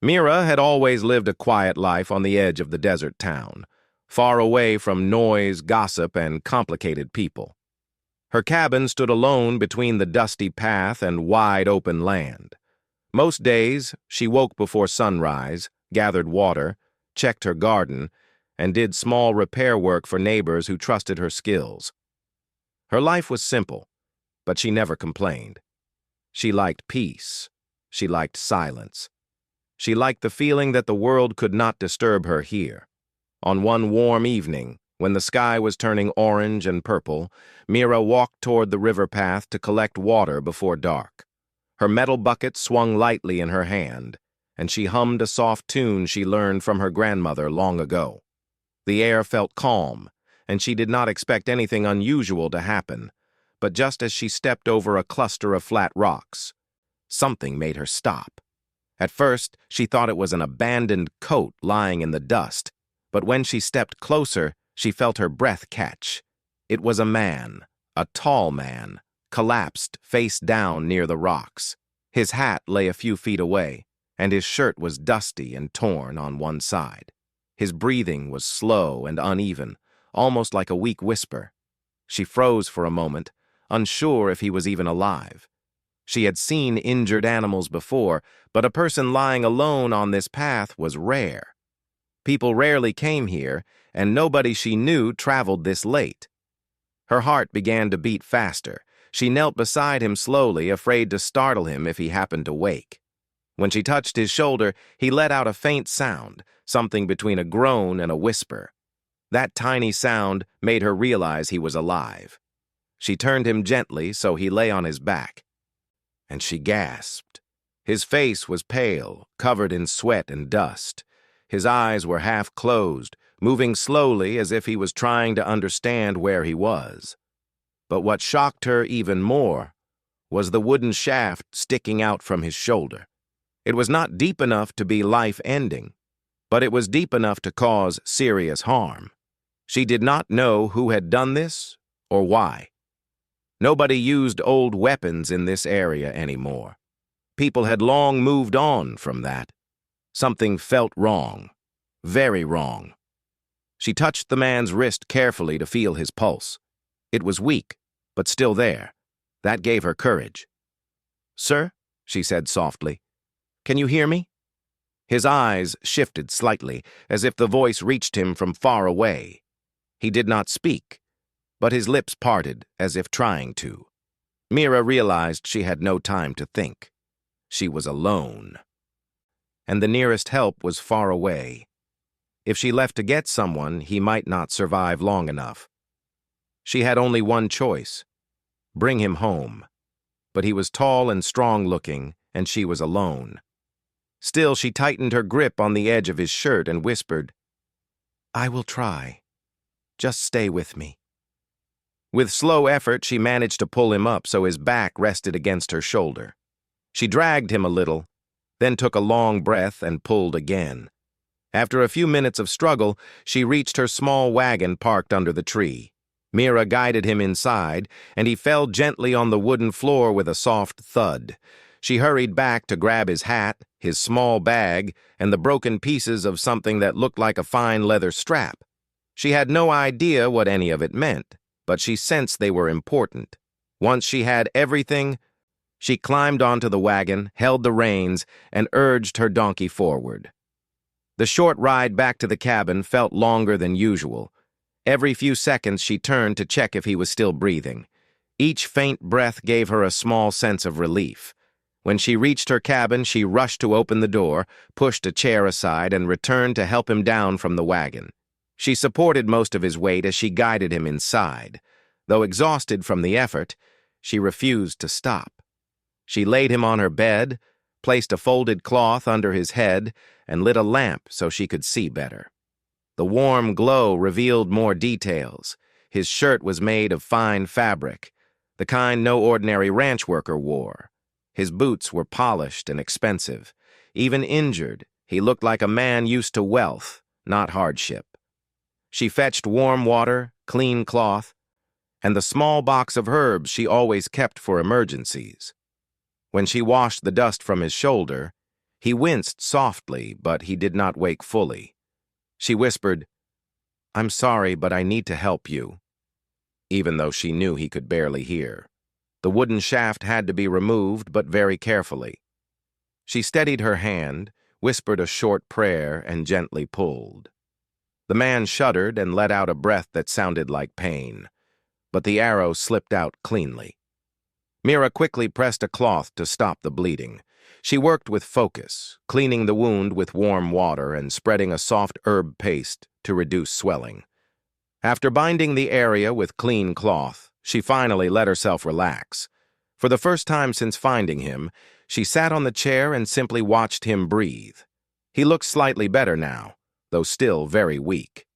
Mira had always lived a quiet life on the edge of the desert town, far away from noise, gossip, and complicated people. Her cabin stood alone between the dusty path and wide open land. Most days, she woke before sunrise, gathered water, checked her garden, and did small repair work for neighbors who trusted her skills. Her life was simple, but she never complained. She liked peace. She liked silence. She liked the feeling that the world could not disturb her here. On one warm evening, when the sky was turning orange and purple, Mira walked toward the river path to collect water before dark. Her metal bucket swung lightly in her hand, and she hummed a soft tune she learned from her grandmother long ago. The air felt calm, and she did not expect anything unusual to happen, but just as she stepped over a cluster of flat rocks, something made her stop. At first, she thought it was an abandoned coat lying in the dust, but when she stepped closer, she felt her breath catch. It was a man, a tall man, collapsed face down near the rocks. His hat lay a few feet away, and his shirt was dusty and torn on one side. His breathing was slow and uneven, almost like a weak whisper. She froze for a moment, unsure if he was even alive. She had seen injured animals before, but a person lying alone on this path was rare. People rarely came here, and nobody she knew traveled this late. Her heart began to beat faster. She knelt beside him slowly, afraid to startle him if he happened to wake. When she touched his shoulder, he let out a faint sound, something between a groan and a whisper. That tiny sound made her realize he was alive. She turned him gently so he lay on his back, and she gasped. His face was pale, covered in sweat and dust. His eyes were half closed, moving slowly as if he was trying to understand where he was. But what shocked her even more was the wooden shaft sticking out from his shoulder. It was not deep enough to be life-ending, but it was deep enough to cause serious harm. She did not know who had done this or why. Nobody used old weapons in this area anymore. People had long moved on from that. Something felt wrong, very wrong. She touched the man's wrist carefully to feel his pulse. It was weak, but still there. That gave her courage. "Sir," she said softly, "can you hear me?" His eyes shifted slightly, as if the voice reached him from far away. He did not speak, but his lips parted as if trying to. Mira realized she had no time to think. She was alone, and the nearest help was far away. If she left to get someone, he might not survive long enough. She had only one choice: bring him home. But he was tall and strong-looking, and she was alone. Still, she tightened her grip on the edge of his shirt and whispered, "I will try. Just stay with me." With slow effort, she managed to pull him up so his back rested against her shoulder. She dragged him a little, then took a long breath and pulled again. After a few minutes of struggle, she reached her small wagon parked under the tree. Mira guided him inside, and he fell gently on the wooden floor with a soft thud. She hurried back to grab his hat, his small bag, and the broken pieces of something that looked like a fine leather strap. She had no idea what any of it meant, but she sensed they were important. Once she had everything, she climbed onto the wagon, held the reins, and urged her donkey forward. The short ride back to the cabin felt longer than usual. Every few seconds she turned to check if he was still breathing. Each faint breath gave her a small sense of relief. When she reached her cabin, she rushed to open the door, pushed a chair aside, and returned to help him down from the wagon. She supported most of his weight as she guided him inside. Though exhausted from the effort, she refused to stop. She laid him on her bed, placed a folded cloth under his head, and lit a lamp so she could see better. The warm glow revealed more details. His shirt was made of fine fabric, the kind no ordinary ranch worker wore. His boots were polished and expensive. Even injured, he looked like a man used to wealth, not hardship. She fetched warm water, clean cloth, and the small box of herbs she always kept for emergencies. When she washed the dust from his shoulder, He winced softly, but he did not wake fully. She whispered, "I'm sorry, but I need to help you," even though she knew he could barely hear. The wooden shaft had to be removed, but very carefully. She steadied her hand, whispered a short prayer, and gently pulled. The man shuddered and let out a breath that sounded like pain, but the arrow slipped out cleanly. Mira quickly pressed a cloth to stop the bleeding. She worked with focus, cleaning the wound with warm water and spreading a soft herb paste to reduce swelling. After binding the area with clean cloth, she finally let herself relax. For the first time since finding him, she sat on the chair and simply watched him breathe. He looked slightly better now, though still very weak.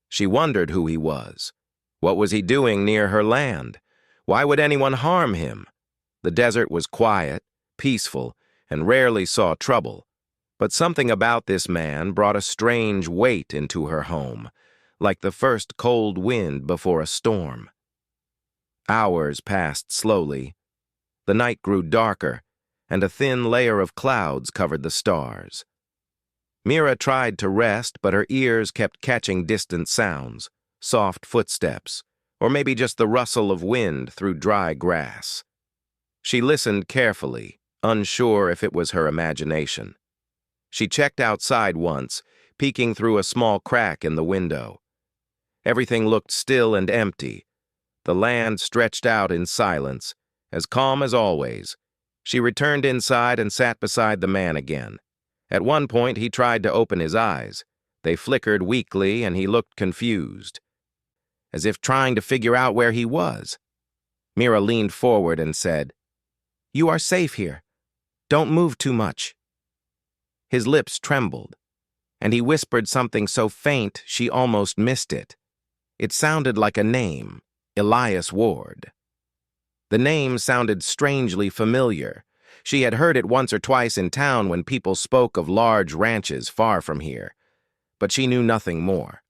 She wondered who he was. What was he doing near her land? Why would anyone harm him? The desert was quiet, peaceful, and rarely saw trouble. But something about this man brought a strange weight into her home, like the first cold wind before a storm. Hours passed slowly. The night grew darker, and a thin layer of clouds covered the stars. Mira tried to rest, but her ears kept catching distant sounds, soft footsteps, or maybe just the rustle of wind through dry grass. She listened carefully, unsure if it was her imagination. She checked outside once, peeking through a small crack in the window. Everything looked still and empty. The land stretched out in silence, as calm as always. She returned inside and sat beside the man again. At one point, he tried to open his eyes. They flickered weakly, and he looked confused, as if trying to figure out where he was. Mira leaned forward and said, "You are safe here. Don't move too much." His lips trembled, and he whispered something so faint she almost missed it. It sounded like a name, Elias Ward. The name sounded strangely familiar. She had heard it once or twice in town when people spoke of large ranches far from here, but she knew nothing more.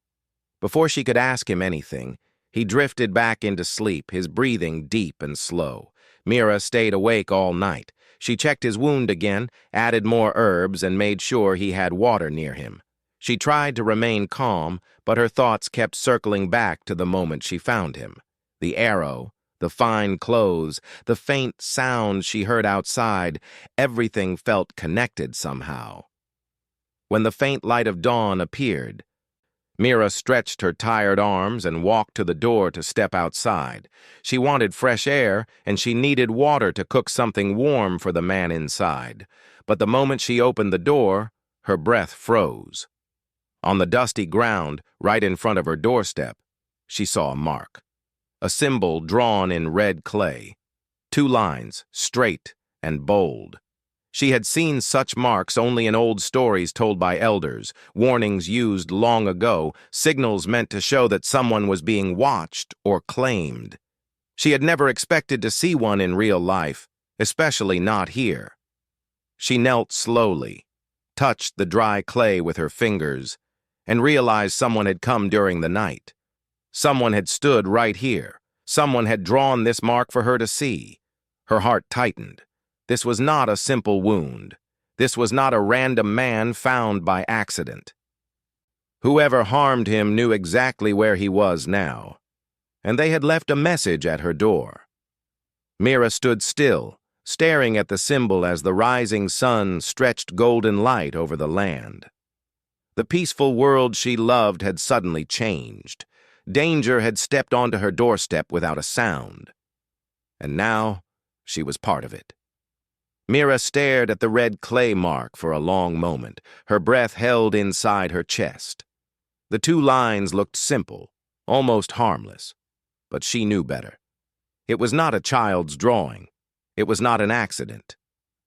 Before she could ask him anything, he drifted back into sleep, his breathing deep and slow. Mira stayed awake all night. She checked his wound again, added more herbs, and made sure he had water near him. She tried to remain calm, but her thoughts kept circling back to the moment she found him. The arrow, the fine clothes, the faint sounds she heard outside, everything felt connected somehow. When the faint light of dawn appeared, Mira stretched her tired arms and walked to the door to step outside. She wanted fresh air, and she needed water to cook something warm for the man inside. But the moment she opened the door, her breath froze. On the dusty ground, right in front of her doorstep, she saw a mark. A symbol drawn in red clay. 2 lines, straight and bold. She had seen such marks only in old stories told by elders, warnings used long ago, signals meant to show that someone was being watched or claimed. She had never expected to see one in real life, especially not here. She knelt slowly, touched the dry clay with her fingers, and realized someone had come during the night. Someone had stood right here. Someone had drawn this mark for her to see. Her heart tightened. This was not a simple wound. This was not a random man found by accident. Whoever harmed him knew exactly where he was now, and they had left a message at her door. Mira stood still, staring at the symbol as the rising sun stretched golden light over the land. The peaceful world she loved had suddenly changed. Danger had stepped onto her doorstep without a sound. And now she was part of it. Mira stared at the red clay mark for a long moment, her breath held inside her chest. The 2 lines looked simple, almost harmless, but she knew better. It was not a child's drawing. It was not an accident.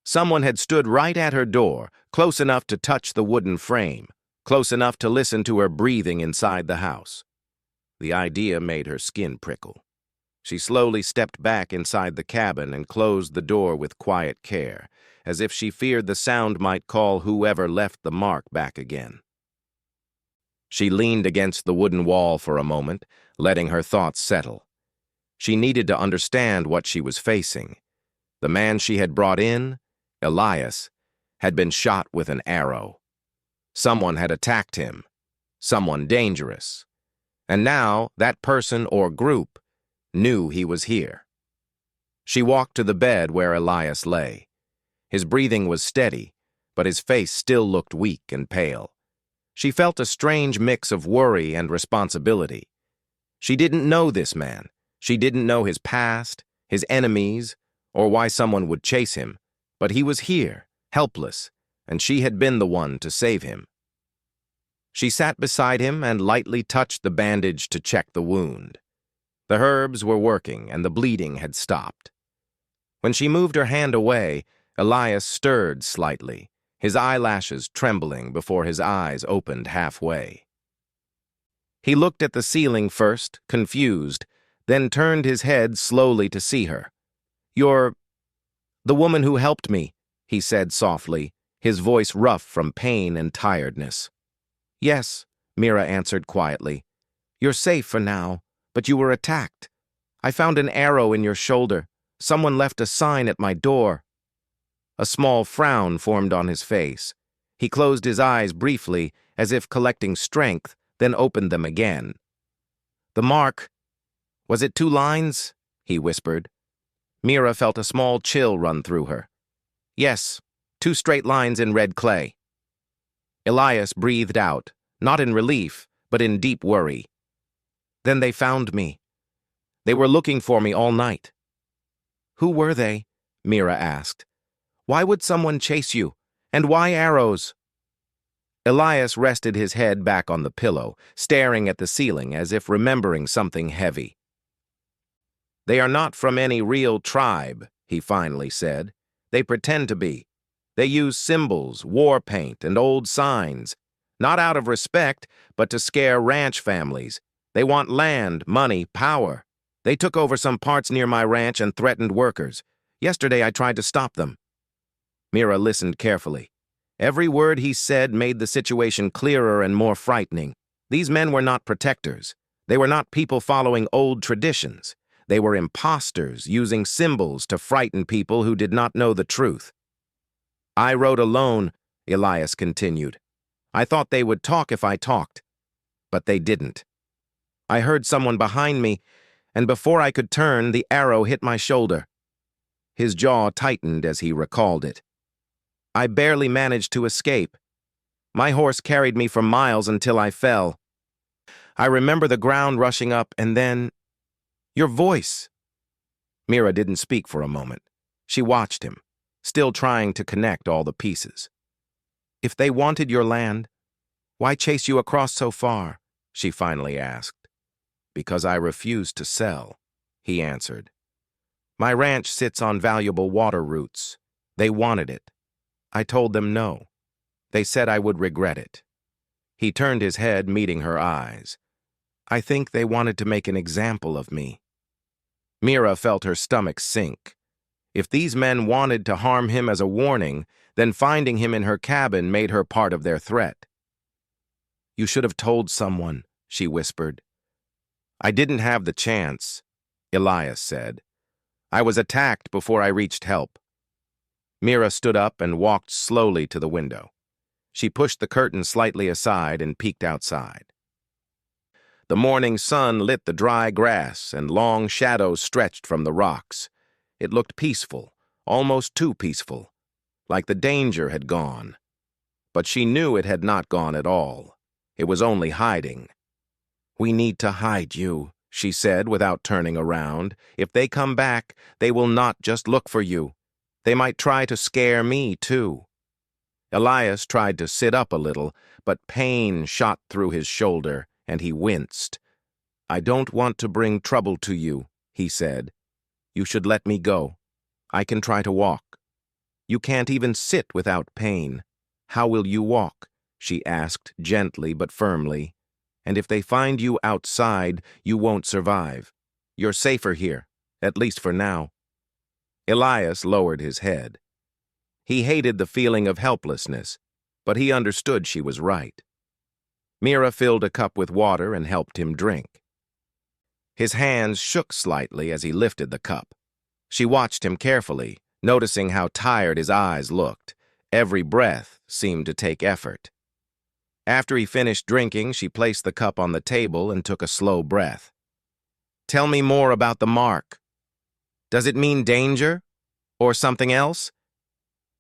Someone had stood right at her door, close enough to touch the wooden frame, close enough to listen to her breathing inside the house. The idea made her skin prickle. She slowly stepped back inside the cabin and closed the door with quiet care, as if she feared the sound might call whoever left the mark back again. She leaned against the wooden wall for a moment, letting her thoughts settle. She needed to understand what she was facing. The man she had brought in, Elias, had been shot with an arrow. Someone had attacked him, someone dangerous. And now that person or group knew he was here. She walked to the bed where Elias lay. His breathing was steady, but his face still looked weak and pale. She felt a strange mix of worry and responsibility. She didn't know this man. She didn't know his past, his enemies, or why someone would chase him. But he was here, helpless, and she had been the one to save him. She sat beside him and lightly touched the bandage to check the wound. The herbs were working and the bleeding had stopped. When she moved her hand away, Elias stirred slightly, his eyelashes trembling before his eyes opened halfway. He looked at the ceiling first, confused, then turned his head slowly to see her. "You're the woman who helped me," he said softly, his voice rough from pain and tiredness. "Yes," Mira answered quietly. "You're safe for now, but you were attacked. I found an arrow in your shoulder. Someone left a sign at my door." A small frown formed on his face. He closed his eyes briefly, as if collecting strength, then opened them again. "The mark. Was it 2 lines?" he whispered. Mira felt a small chill run through her. "Yes, 2 straight lines in red clay." Elias breathed out, not in relief, but in deep worry. "Then they found me. They were looking for me all night." "Who were they?" Mira asked. "Why would someone chase you? And why arrows?" Elias rested his head back on the pillow, staring at the ceiling as if remembering something heavy. "They are not from any real tribe," he finally said. "They pretend to be. They use symbols, war paint, and old signs, not out of respect, but to scare ranch families. They want land, money, power. They took over some parts near my ranch and threatened workers. Yesterday I tried to stop them." Mira listened carefully. Every word he said made the situation clearer and more frightening. These men were not protectors. They were not people following old traditions. They were imposters using symbols to frighten people who did not know the truth. "I rode alone," Elias continued. "I thought they would talk if I talked, but they didn't. I heard someone behind me, and before I could turn, the arrow hit my shoulder." His jaw tightened as he recalled it. "I barely managed to escape. My horse carried me for miles until I fell. I remember the ground rushing up, and then... your voice." Mira didn't speak for a moment. She watched him, still trying to connect all the pieces. "If they wanted your land, why chase you across so far?" she finally asked. "Because I refused to sell," he answered. "My ranch sits on valuable water routes. They wanted it. I told them no. They said I would regret it." He turned his head, meeting her eyes. "I think they wanted to make an example of me." Mira felt her stomach sink. If these men wanted to harm him as a warning, then finding him in her cabin made her part of their threat. "You should have told someone," she whispered. "I didn't have the chance," Elias said. "I was attacked before I reached help." Mira stood up and walked slowly to the window. She pushed the curtain slightly aside and peeked outside. The morning sun lit the dry grass and long shadows stretched from the rocks. It looked peaceful, almost too peaceful, like the danger had gone. But she knew it had not gone at all. It was only hiding. "We need to hide you," she said without turning around. "If they come back, they will not just look for you. They might try to scare me, too." Elias tried to sit up a little, but pain shot through his shoulder, and he winced. "I don't want to bring trouble to you," he said. "You should let me go. I can try to walk." "You can't even sit without pain. How will you walk?" she asked, gently but firmly. "And if they find you outside, you won't survive. You're safer here, at least for now." Elias lowered his head. He hated the feeling of helplessness, but he understood she was right. Mira filled a cup with water and helped him drink. His hands shook slightly as he lifted the cup. She watched him carefully, noticing how tired his eyes looked. Every breath seemed to take effort. After he finished drinking, she placed the cup on the table and took a slow breath. "Tell me more about the mark. Does it mean danger? Or something else?"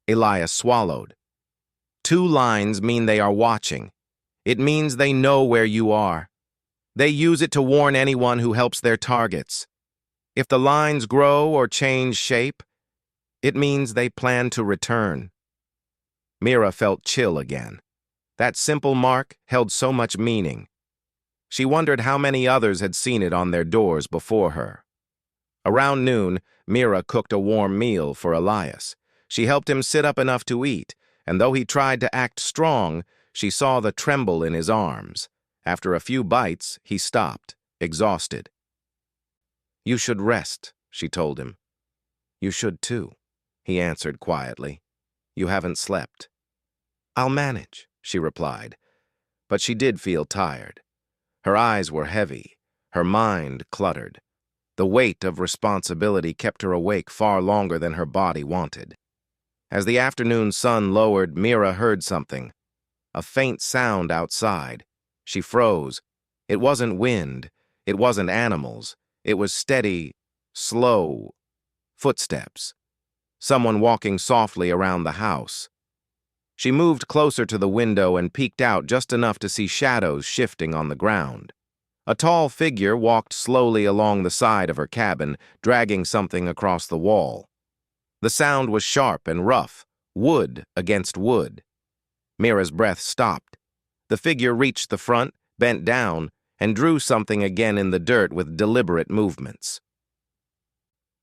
Elias swallowed. "Two lines mean they are watching. It means they know where you are. They use it to warn anyone who helps their targets. If the lines grow or change shape, it means they plan to return." Mira felt chill again. That simple mark held so much meaning. She wondered how many others had seen it on their doors before her. Around noon, Mira cooked a warm meal for Elias. She helped him sit up enough to eat, and though he tried to act strong, she saw the tremble in his arms. After a few bites, he stopped, exhausted. "You should rest," she told him. "You should too," he answered quietly. "You haven't slept." "I'll manage," she replied. But she did feel tired. Her eyes were heavy, her mind cluttered. The weight of responsibility kept her awake far longer than her body wanted. As the afternoon sun lowered, Mira heard something. A faint sound outside. She froze. It wasn't wind. It wasn't animals. It was steady, slow footsteps. Someone walking softly around the house. She moved closer to the window and peeked out just enough to see shadows shifting on the ground. A tall figure walked slowly along the side of her cabin, dragging something across the wall. The sound was sharp and rough, wood against wood. Mira's breath stopped. The figure reached the front, bent down, and drew something again in the dirt with deliberate movements.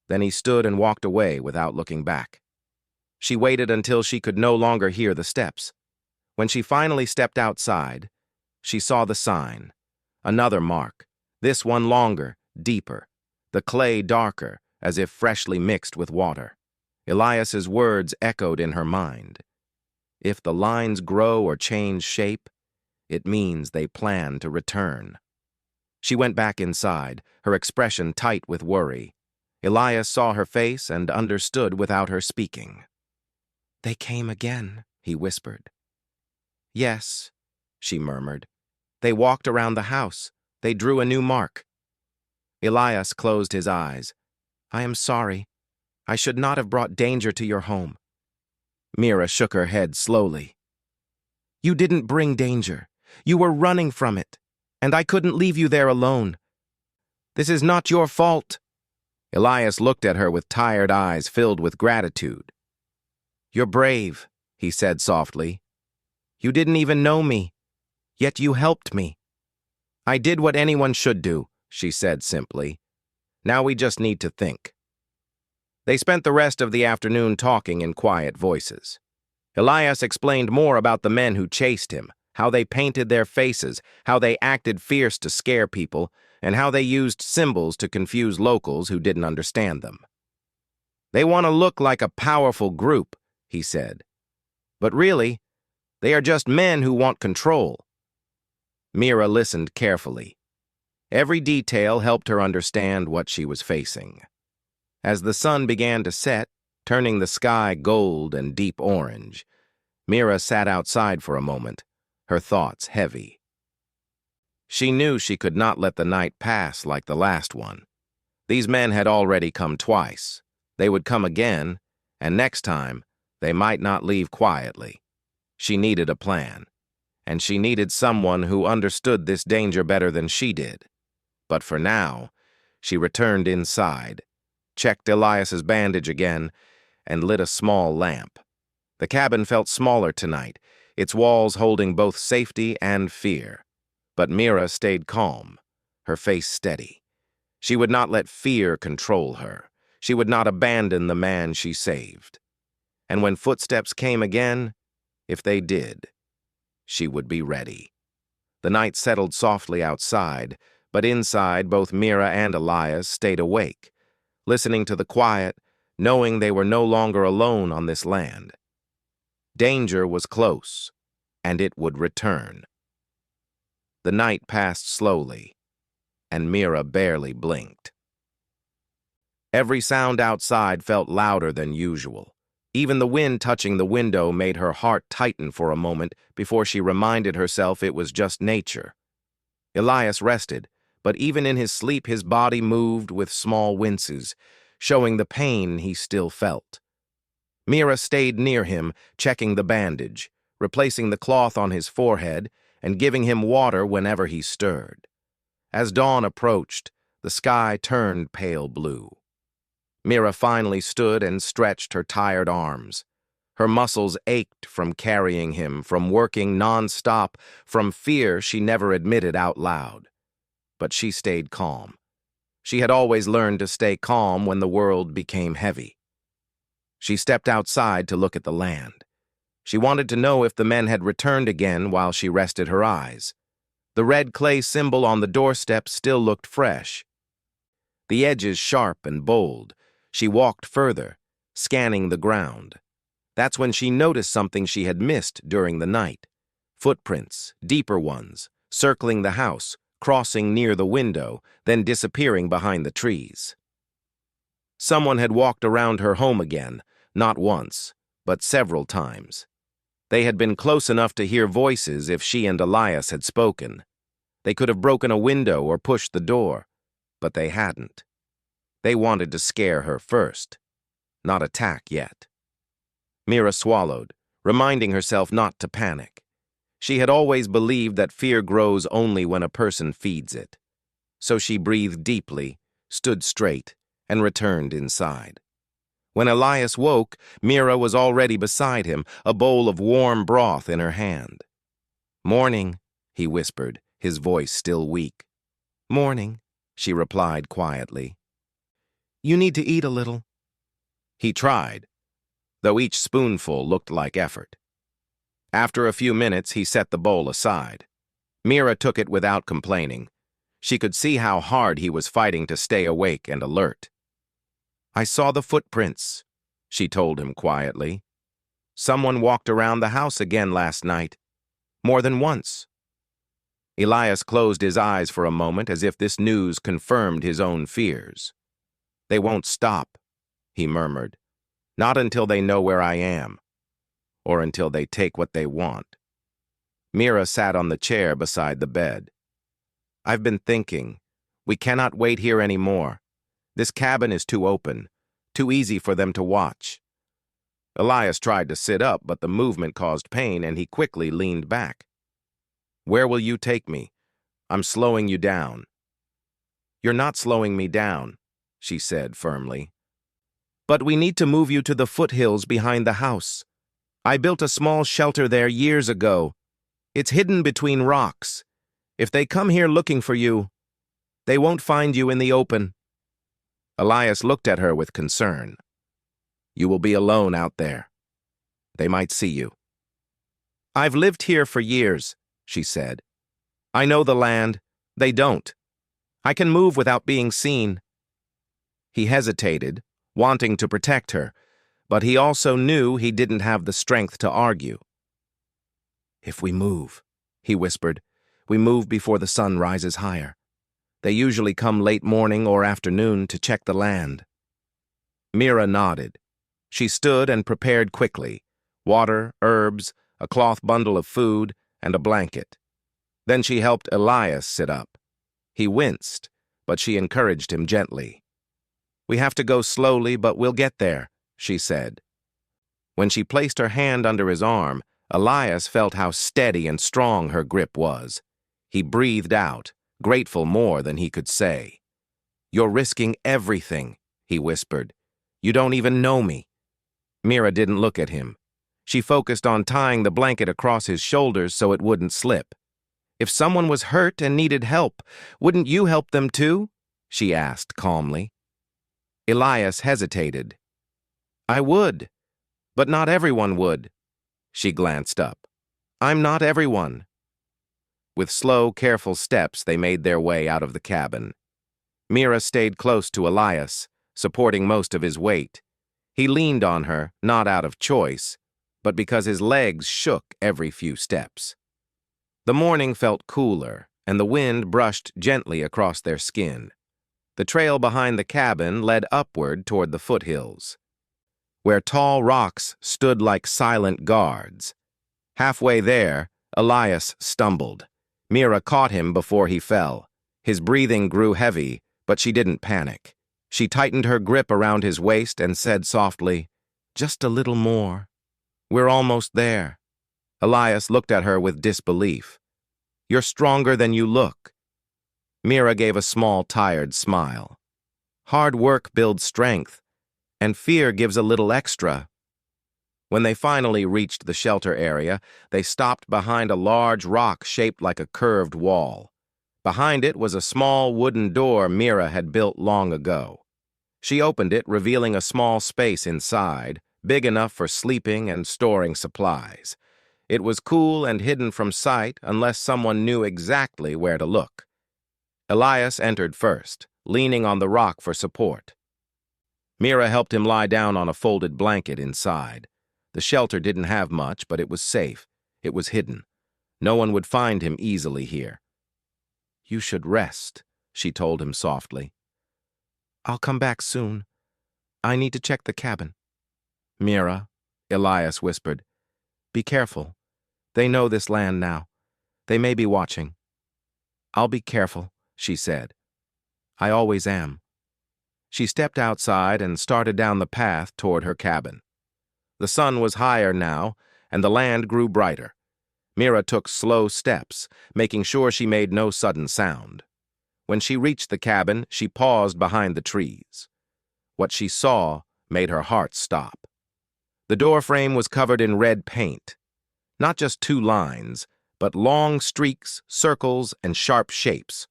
Then he stood and walked away without looking back. She waited until she could no longer hear the steps. When she finally stepped outside, she saw the sign. Another mark, this one longer, deeper, the clay darker, as if freshly mixed with water. Elias's words echoed in her mind. If the lines grow or change shape, it means they plan to return. She went back inside, her expression tight with worry. Elias saw her face and understood without her speaking. "They came again," he whispered. "Yes," she murmured. "They walked around the house. They drew a new mark." Elias closed his eyes. "I am sorry. I should not have brought danger to your home." Mira shook her head slowly. "You didn't bring danger. You were running from it, and I couldn't leave you there alone. This is not your fault." Elias looked at her with tired eyes filled with gratitude. "You're brave," he said softly. "You didn't even know me, yet you helped me." "I did what anyone should do," she said simply. "Now we just need to think." They spent the rest of the afternoon talking in quiet voices. Elias explained more about the men who chased him, how they painted their faces, how they acted fierce to scare people, and how they used symbols to confuse locals who didn't understand them. "They want to look like a powerful group," he said. "But really, they are just men who want control." Mira listened carefully. Every detail helped her understand what she was facing. As the sun began to set, turning the sky gold and deep orange, Mira sat outside for a moment, her thoughts heavy. She knew she could not let the night pass like the last one. These men had already come twice. They would come again, and next time, they might not leave quietly. She needed a plan, and she needed someone who understood this danger better than she did. But for now, she returned inside, checked Elias's bandage again, and lit a small lamp. The cabin felt smaller tonight, its walls holding both safety and fear. But Mira stayed calm, her face steady. She would not let fear control her. She would not abandon the man she saved. And when footsteps came again, if they did, she would be ready. The night settled softly outside, but inside both Mira and Elias stayed awake, listening to the quiet, knowing they were no longer alone on this land. Danger was close, and it would return. The night passed slowly, and Mira barely blinked. Every sound outside felt louder than usual. Even the wind touching the window made her heart tighten for a moment before she reminded herself it was just nature. Elias rested, but even in his sleep his body moved with small winces, showing the pain he still felt. Mira stayed near him, checking the bandage, replacing the cloth on his forehead, and giving him water whenever he stirred. As dawn approached, the sky turned pale blue. Mira finally stood and stretched her tired arms. Her muscles ached from carrying him, from working non-stop, from fear she never admitted out loud. But she stayed calm. She had always learned to stay calm when the world became heavy. She stepped outside to look at the land. She wanted to know if the men had returned again while she rested her eyes. The red clay symbol on the doorstep still looked fresh. The edges sharp and bold. She walked further, scanning the ground. That's when she noticed something she had missed during the night. Footprints, deeper ones, circling the house, crossing near the window, then disappearing behind the trees. Someone had walked around her home again, not once, but several times. They had been close enough to hear voices if she and Elias had spoken. They could have broken a window or pushed the door, but they hadn't. They wanted to scare her first, not attack yet. Mira swallowed, reminding herself not to panic. She had always believed that fear grows only when a person feeds it. So she breathed deeply, stood straight, and returned inside. When Elias woke, Mira was already beside him, a bowl of warm broth in her hand. "Morning," he whispered, his voice still weak. "Morning," she replied quietly. "You need to eat a little." He tried, though each spoonful looked like effort. After a few minutes, he set the bowl aside. Mira took it without complaining. She could see how hard he was fighting to stay awake and alert. "I saw the footprints," she told him quietly. "Someone walked around the house again last night. More than once." Elias closed his eyes for a moment as if this news confirmed his own fears. "They won't stop," he murmured. "Not until they know where I am, or until they take what they want." Mira sat on the chair beside the bed. "I've been thinking. We cannot wait here anymore. This cabin is too open, too easy for them to watch." Elias tried to sit up, but the movement caused pain, and he quickly leaned back. "Where will you take me? I'm slowing you down." "You're not slowing me down," she said firmly. "But we need to move you to the foothills behind the house. I built a small shelter there years ago. It's hidden between rocks. If they come here looking for you, they won't find you in the open." Elias looked at her with concern. "You will be alone out there. They might see you." "I've lived here for years," she said. "I know the land. They don't. I can move without being seen." He hesitated, wanting to protect her, but he also knew he didn't have the strength to argue. "If we move," he whispered, "we move before the sun rises higher. They usually come late morning or afternoon to check the land." Mira nodded. She stood and prepared quickly: water, herbs, a cloth bundle of food, and a blanket. Then she helped Elias sit up. He winced, but she encouraged him gently. "We have to go slowly, but we'll get there," she said. When she placed her hand under his arm, Elias felt how steady and strong her grip was. He breathed out, grateful more than he could say. "You're risking everything," he whispered. "You don't even know me." Mira didn't look at him. She focused on tying the blanket across his shoulders so it wouldn't slip. "If someone was hurt and needed help, wouldn't you help them too?" she asked calmly. Elias hesitated. "I would, but not everyone would." She glanced up. "I'm not everyone." With slow, careful steps, they made their way out of the cabin. Mira stayed close to Elias, supporting most of his weight. He leaned on her, not out of choice, but because his legs shook every few steps. The morning felt cooler, and the wind brushed gently across their skin. The trail behind the cabin led upward toward the foothills. where tall rocks stood like silent guards. Halfway there, Elias stumbled. Mira caught him before he fell. His breathing grew heavy, but she didn't panic. She tightened her grip around his waist and said softly, "Just a little more. We're almost there." Elias looked at her with disbelief. "You're stronger than you look." Mira gave a small, tired smile. "Hard work builds strength, and fear gives a little extra." When they finally reached the shelter area, they stopped behind a large rock shaped like a curved wall. Behind it was a small wooden door Mira had built long ago. She opened it, revealing a small space inside, big enough for sleeping and storing supplies. It was cool and hidden from sight unless someone knew exactly where to look. Elias entered first, leaning on the rock for support. Mira helped him lie down on a folded blanket inside. The shelter didn't have much, but it was safe. It was hidden. No one would find him easily here. "You should rest," she told him softly. "I'll come back soon. I need to check the cabin." "Mira," Elias whispered, "be careful. They know this land now. They may be watching." "I'll be careful," she said. "I always am." She stepped outside and started down the path toward her cabin. The sun was higher now, and the land grew brighter. Mira took slow steps, making sure she made no sudden sound. When she reached the cabin, she paused behind the trees. What she saw made her heart stop. The doorframe was covered in red paint. Not just two lines, but long streaks, circles, and sharp shapes.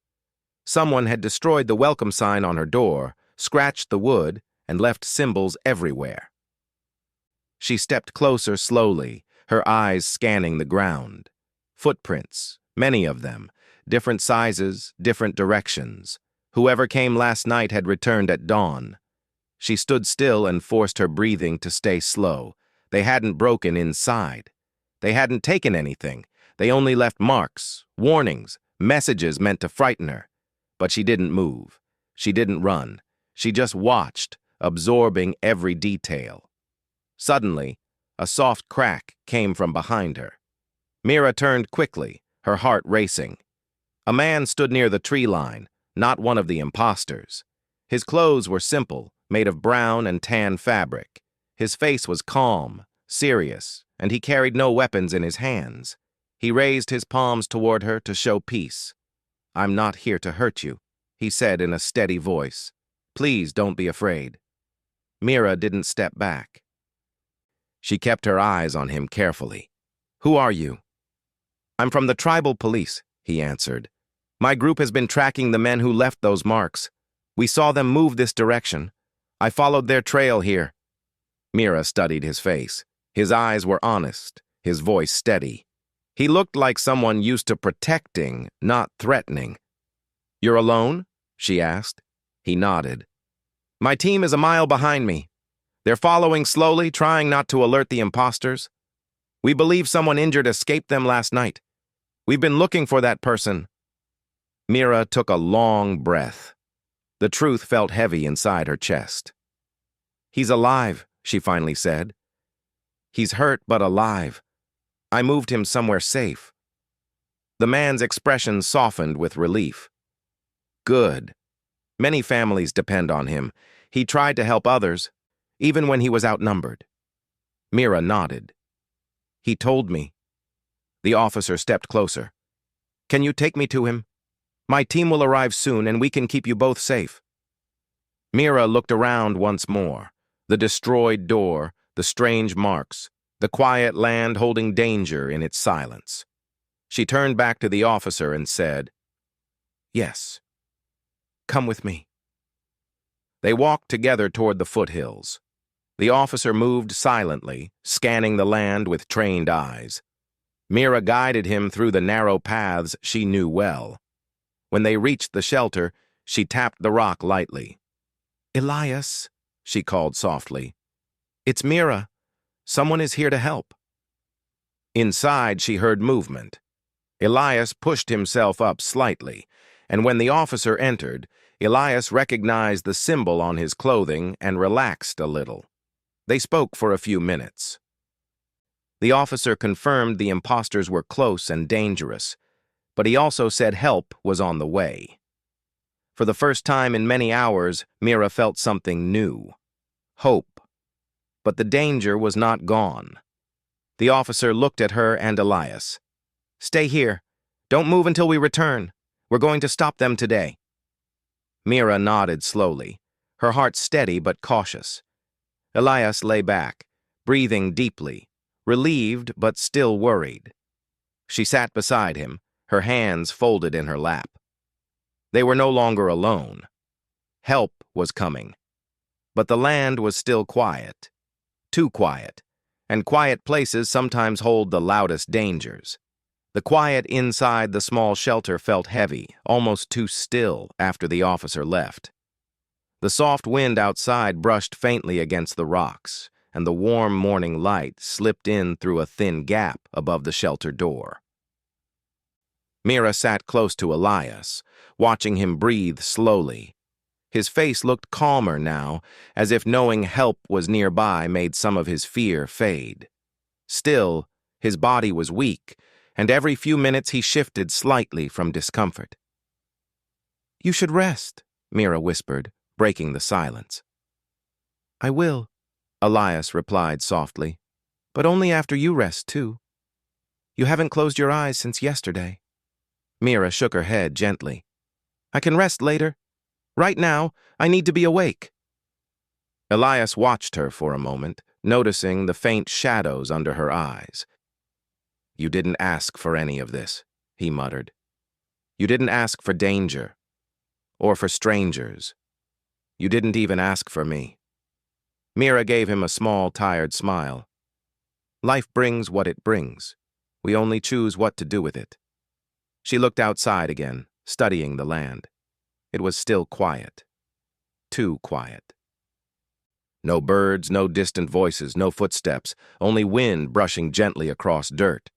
Someone had destroyed the welcome sign on her door, scratched the wood, and left symbols everywhere. She stepped closer slowly, her eyes scanning the ground. Footprints, many of them, different sizes, different directions. Whoever came last night had returned at dawn. She stood still and forced her breathing to stay slow. They hadn't broken inside. They hadn't taken anything. They only left marks, warnings, messages meant to frighten her. But she didn't move. She didn't run. She just watched, absorbing every detail. Suddenly, a soft crack came from behind her. Mira turned quickly, her heart racing. A man stood near the tree line, not one of the imposters. His clothes were simple, made of brown and tan fabric. His face was calm, serious, and he carried no weapons in his hands. He raised his palms toward her to show peace. "I'm not here to hurt you," he said in a steady voice. "Please don't be afraid." Mira didn't step back. She kept her eyes on him carefully. "Who are you?" "I'm from the tribal police," he answered. "My group has been tracking the men who left those marks. We saw them move this direction. I followed their trail here." Mira studied his face. His eyes were honest, his voice steady. He looked like someone used to protecting, not threatening. "You're alone?" she asked. He nodded. "My team is a mile behind me. They're following slowly, trying not to alert the imposters. We believe someone injured escaped them last night. We've been looking for that person." Mira took a long breath. The truth felt heavy inside her chest. "He's alive," she finally said. "He's hurt but alive. I moved him somewhere safe." The man's expression softened with relief. "Good. Many families depend on him. He tried to help others, even when he was outnumbered." Mira nodded. "He told me." The officer stepped closer. "Can you take me to him? My team will arrive soon and we can keep you both safe." Mira looked around once more. The destroyed door, the strange marks, the quiet land holding danger in its silence. She turned back to the officer and said, "Yes. Come with me." They walked together toward the foothills. The officer moved silently, scanning the land with trained eyes. Mira guided him through the narrow paths she knew well. When they reached the shelter, she tapped the rock lightly. "Elias," she called softly. "It's Mira. Someone is here to help." Inside, she heard movement. Elias pushed himself up slightly, and when the officer entered, Elias recognized the symbol on his clothing and relaxed a little. They spoke for a few minutes. The officer confirmed the imposters were close and dangerous, but he also said help was on the way. For the first time in many hours, Mira felt something new. Hope. But the danger was not gone. The officer looked at her and Elias. "Stay here. Don't move until we return. We're going to stop them today." Mira nodded slowly, her heart steady but cautious. Elias lay back, breathing deeply, relieved but still worried. She sat beside him, her hands folded in her lap. They were no longer alone. Help was coming. But the land was still quiet. Too quiet. And quiet places sometimes hold the loudest dangers. The quiet inside the small shelter felt heavy, almost too still after the officer left. The soft wind outside brushed faintly against the rocks, and the warm morning light slipped in through a thin gap above the shelter door. Mira sat close to Elias, watching him breathe slowly. His face looked calmer now, as if knowing help was nearby made some of his fear fade. Still, his body was weak, and every few minutes he shifted slightly from discomfort. "You should rest," Mira whispered, breaking the silence. "I will," Elias replied softly, "but only after you rest, too. You haven't closed your eyes since yesterday." Mira shook her head gently. "I can rest later. Right now, I need to be awake." Elias watched her for a moment, noticing the faint shadows under her eyes. "You didn't ask for any of this," he muttered. "You didn't ask for danger, or for strangers. You didn't even ask for me." Mira gave him a small, tired smile. "Life brings what it brings. We only choose what to do with it." She looked outside again, studying the land. It was still quiet. Too quiet. No birds, no distant voices, no footsteps, only wind brushing gently across dirt.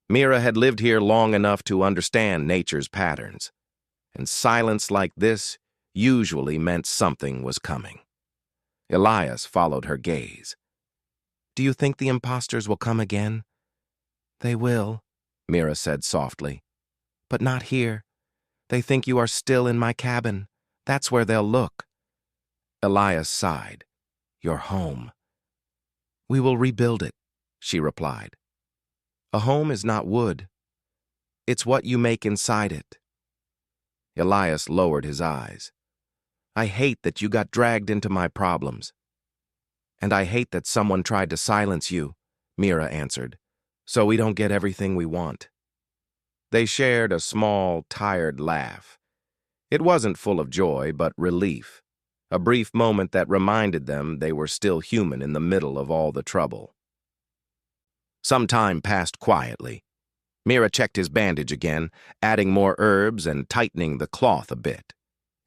Mira had lived here long enough to understand nature's patterns, and silence like this usually meant something was coming. Elias followed her gaze. "Do you think the imposters will come again?" "They will," Mira said softly. "But not here. They think you are still in my cabin. That's where they'll look." Elias sighed. "Your home." "We will rebuild it," she replied. "A home is not wood. It's what you make inside it." Elias lowered his eyes. "I hate that you got dragged into my problems." "And I hate that someone tried to silence you," Mira answered, "so we don't get everything we want." They shared a small, tired laugh. It wasn't full of joy, but relief, a brief moment that reminded them they were still human in the middle of all the trouble. Some time passed quietly. Mira checked his bandage again, adding more herbs and tightening the cloth a bit.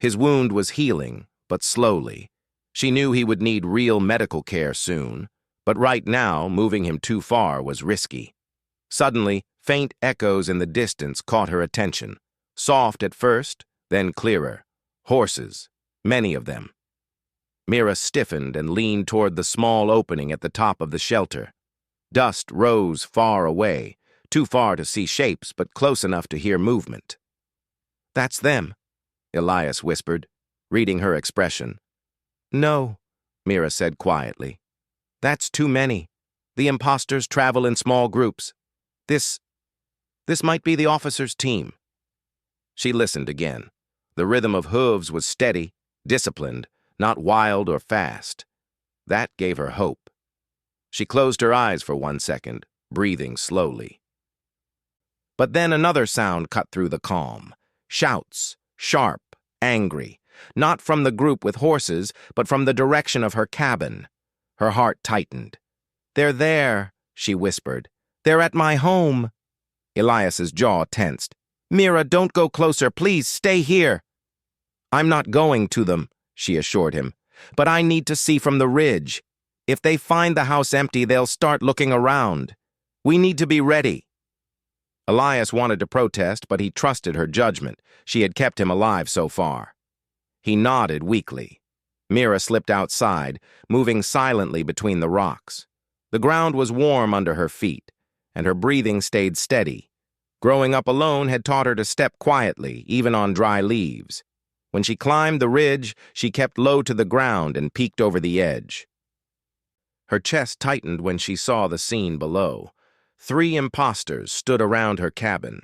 His wound was healing, but slowly. She knew he would need real medical care soon, but right now, moving him too far was risky. Suddenly, faint echoes in the distance caught her attention. Soft at first, then clearer. Horses, many of them. Mira stiffened and leaned toward the small opening at the top of the shelter. Dust rose far away, too far to see shapes, but close enough to hear movement. "That's them," Elias whispered, reading her expression. "No," Mira said quietly. "That's too many. The imposters travel in small groups. This might be the officer's team." She listened again. The rhythm of hooves was steady, disciplined, not wild or fast. That gave her hope. She closed her eyes for 1 second, breathing slowly. But then another sound cut through the calm. Shouts, sharp, angry, not from the group with horses, but from the direction of her cabin. Her heart tightened. "They're there," she whispered. "They're at my home." Elias's jaw tensed. "Mira, don't go closer. Please, stay here." "I'm not going to them," she assured him. "But I need to see from the ridge. If they find the house empty, they'll start looking around. We need to be ready." Elias wanted to protest, but he trusted her judgment. She had kept him alive so far. He nodded weakly. Mira slipped outside, moving silently between the rocks. The ground was warm under her feet, and her breathing stayed steady. Growing up alone had taught her to step quietly, even on dry leaves. When she climbed the ridge, she kept low to the ground and peeked over the edge. Her chest tightened when she saw the scene below. 3 imposters stood around her cabin.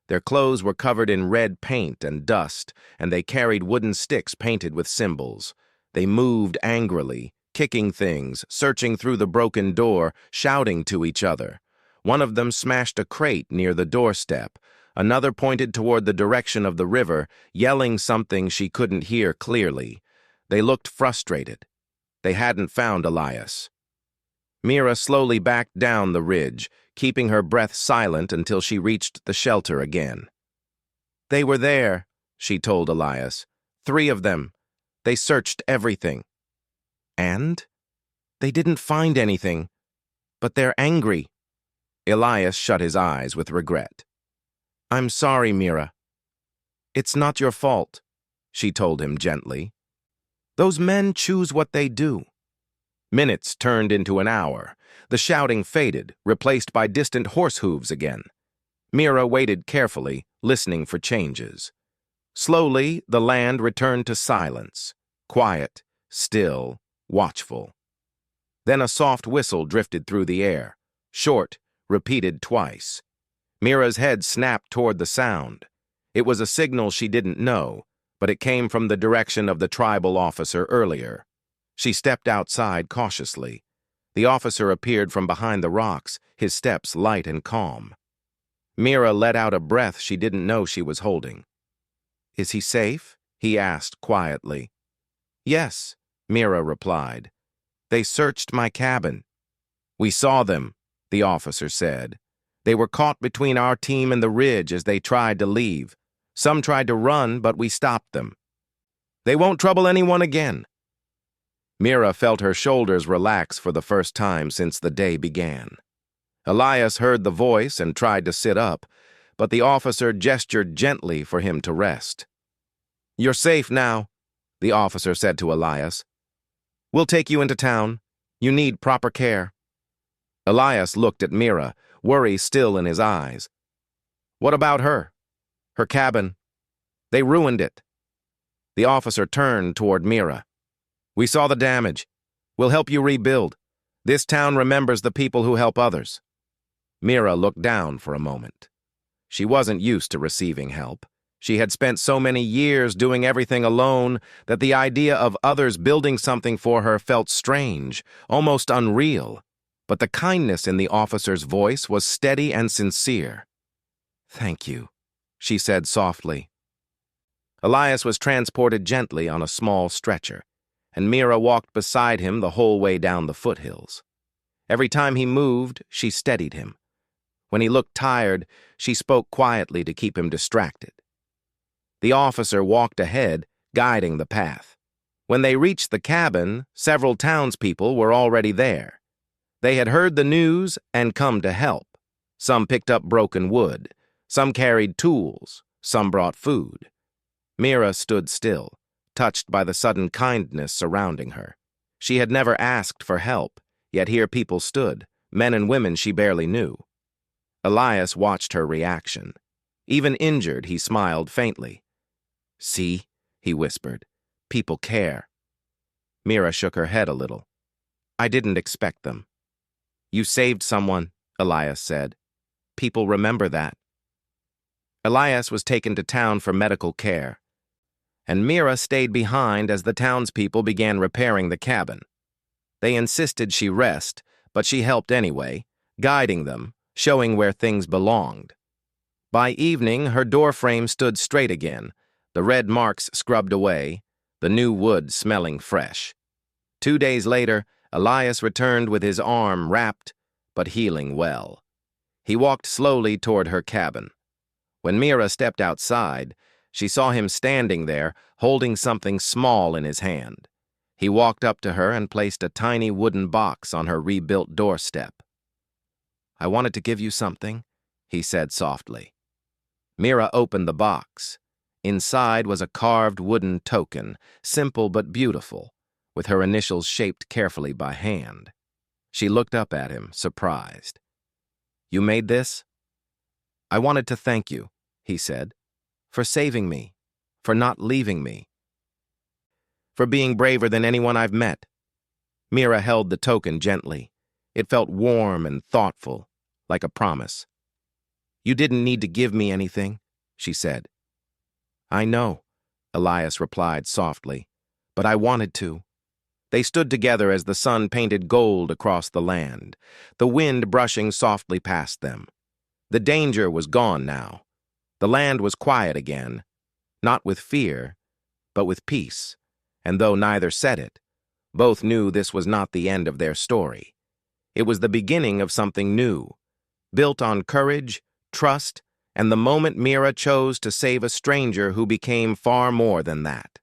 Their clothes were covered in red paint and dust, and they carried wooden sticks painted with symbols. They moved angrily, kicking things, searching through the broken door, shouting to each other. One of them smashed a crate near the doorstep. Another pointed toward the direction of the river, yelling something she couldn't hear clearly. They looked frustrated. They hadn't found Elias. Mira slowly backed down the ridge, keeping her breath silent until she reached the shelter again. "They were there," she told Elias. 3 of them. They searched everything. And? They didn't find anything. But they're angry. Elias shut his eyes with regret. "I'm sorry, Mira." "It's not your fault," she told him gently. "Those men choose what they do." Minutes turned into an hour. The shouting faded, replaced by distant horse hooves again. Mira waited carefully, listening for changes. Slowly, the land returned to silence, quiet, still, watchful. Then a soft whistle drifted through the air, short, repeated twice. Mira's head snapped toward the sound. It was a signal she didn't know, but it came from the direction of the tribal officer earlier. She stepped outside cautiously. The officer appeared from behind the rocks, his steps light and calm. Mira let out a breath she didn't know she was holding. "Is he safe?" he asked quietly. "Yes," Mira replied. "They searched my cabin." "We saw them," the officer said. "They were caught between our team and the ridge as they tried to leave. Some tried to run, but we stopped them. They won't trouble anyone again." Mira felt her shoulders relax for the first time since the day began. Elias heard the voice and tried to sit up, but the officer gestured gently for him to rest. "You're safe now," the officer said to Elias. "We'll take you into town. You need proper care." Elias looked at Mira, worry still in his eyes. "What about her? Her cabin? They ruined it." The officer turned toward Mira. "We saw the damage. We'll help you rebuild. This town remembers the people who help others." Mira looked down for a moment. She wasn't used to receiving help. She had spent so many years doing everything alone that the idea of others building something for her felt strange, almost unreal. But the kindness in the officer's voice was steady and sincere. "Thank you," she said softly. Elias was transported gently on a small stretcher, and Mira walked beside him the whole way down the foothills. Every time he moved, she steadied him. When he looked tired, she spoke quietly to keep him distracted. The officer walked ahead, guiding the path. When they reached the cabin, several townspeople were already there. They had heard the news and come to help. Some picked up broken wood. Some carried tools. Some brought food. Mira stood still, touched by the sudden kindness surrounding her. She had never asked for help, yet here people stood, men and women she barely knew. Elias watched her reaction. Even injured, he smiled faintly. "See," he whispered, "people care." Mira shook her head a little. "I didn't expect them." "You saved someone," Elias said. "People remember that." Elias was taken to town for medical care, and Mira stayed behind as the townspeople began repairing the cabin. They insisted she rest, but she helped anyway, guiding them, showing where things belonged. By evening, her doorframe stood straight again, the red marks scrubbed away, the new wood smelling fresh. 2 days later, Elias returned with his arm wrapped, but healing well. He walked slowly toward her cabin. When Mira stepped outside, she saw him standing there, holding something small in his hand. He walked up to her and placed a tiny wooden box on her rebuilt doorstep. "I wanted to give you something," he said softly. Mira opened the box. Inside was a carved wooden token, simple but beautiful, with her initials shaped carefully by hand. She looked up at him, surprised. "You made this?" "I wanted to thank you," he said, "for saving me, for not leaving me, for being braver than anyone I've met." Mira held the token gently. It felt warm and thoughtful, like a promise. "You didn't need to give me anything," she said. "I know," Elias replied softly, "but I wanted to." They stood together as the sun painted gold across the land, the wind brushing softly past them. The danger was gone now. The land was quiet again, not with fear, but with peace, and though neither said it, both knew this was not the end of their story. It was the beginning of something new, built on courage, trust, and the moment Mira chose to save a stranger who became far more than that.